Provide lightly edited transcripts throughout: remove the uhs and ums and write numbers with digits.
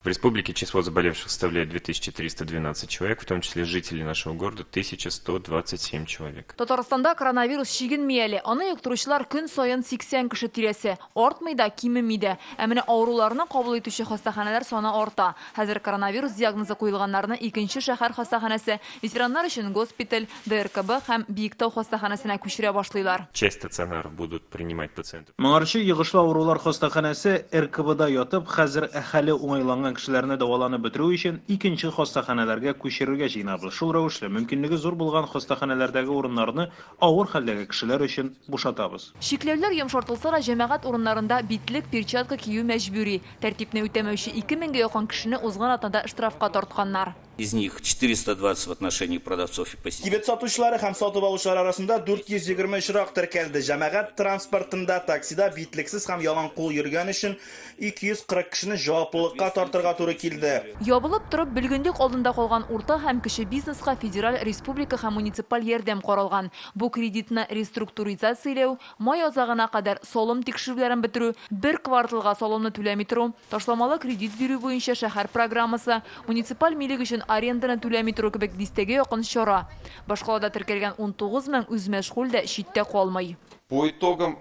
В республике число заболевших составляет 2312 человек, в том числе жители нашего города 1127 человек. Татарстанда коронавирус шигенмәле. Аны юктыручылар көн сайын 80 кеше тирәсе. Артмый да, кимеми дә. Ә менә авыруларны кабул итүче хастаханәләр саны арта. Хәзер коронавирус диагнозы куелганнарны икенче шәһәр хастаханәсе, ветераннар өчен госпиталь, ДРКБ һәм Биектау хастаханәсенә күчерә башлыйлар. Часть стационаров будут принимать пациентов. Моңарчы йогышлы авырулар хастаханәсе РКБда ятып, хәзер әһәле уңайланган кешеләрне дәваланып бетерү өчен икенче хастаханәләргә күчерергә җыйнабыз. Шул рәвешле мөмкинлеге зур булган хастаханәләрдәге урыннарны авыр хәлдәге кешеләр өчен бушатабыз. Шикләүләр йомшартылса да, җәмәгать урыннарында битлек, перчатка кию мәҗбүри. Тәртипне үтәмәүче 2000-гә якын кешене узган атнада штрафка тартканнар. Из них 420 в отношении продавцов и посетителей. Кибет сатучылары һәм сатып алучылар арасында 420 очрак теркәлде. Җәмәгать транспортында, таксида битлексез һәм ялан кул йөргән өчен 240 кешене җаваплылыкка тартырга туры килде. Ябылып торып, белгенлек алдында калган урта һәм кеше бизнеска федераль, республика һәм муниципаль ярдәм каралган. Бу кредитны реструктуризацияләү, май азагына кадәр салым тикшерүләрен бетерү, бер кварталга салымны түләми тору, ташламалы кредит бирү буенча шәһәр программасы, муниципаль милек өчен аренданы түләми тору кебек дистәгә якын чара. Башкалада теркәлгән 19 мең үз мәшгуль дә читтә калмый. По итогам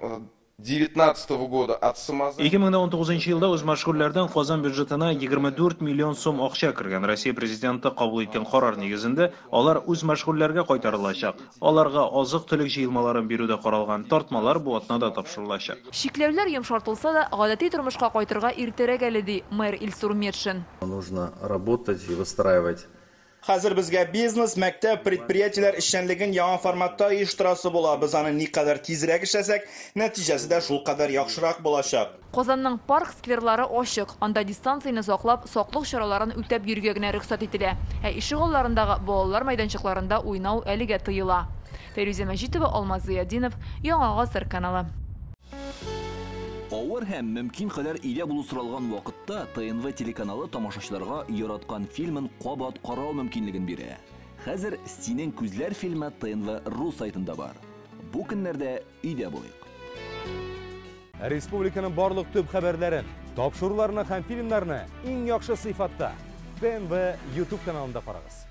2019 года от самозанятых 2019 елда үз мәшгульләрдән Казан бюджетына 24 миллион сум акча кергән. Россия президенты кабул иткән карар нигезендә алар үз мәшгульләргә кайтарылачак. Аларга азык-төлек җыелмаларын бирүдә каралган тартмалар бу атнада тапшырылачак. Шикләүләр йомшартылса да, гадәти тормышка кайтырга иртәрәк әле ди мэр Илсур Медшин. Нужно работать и выстраивать. Хәзер безгә бизнес, мәктәп, предприятиеләр эшчәнлеген яңа форматта оештырасы була. Без аны никадәр тизрәк эшләсәк, нәтиҗәсе дә шул кадәр яхшырак булачак. Казанның парк скверлары ачык. Анда дистанцияны саклап, саклык чараларын үтәп йөргә генә рөхсәт ителә. Ә ишек алларындагы балалар майданчыкларында уйнау әлегә тыела. Фәрүзә Мәҗитова, Алмаз Зыяддинов, Яңа Гасыр каналы. Авыр һәм мөмкин кадәр илә булу соралган вакытта ТНВ телеканалы тамашачыларга яраткан фильмын кабат карау мөмкинлеген бирә. Хәзер "Синең күзләр" фильмы ТНВ.ру сайтында бар. Бу көннәрдә өйдә булыйк. Республиканың барлык төп хәбәрләрен, тапшыруларны һәм фильмнарны иң яхшы сыйфатта ТНВ YouTube каналында карагыз.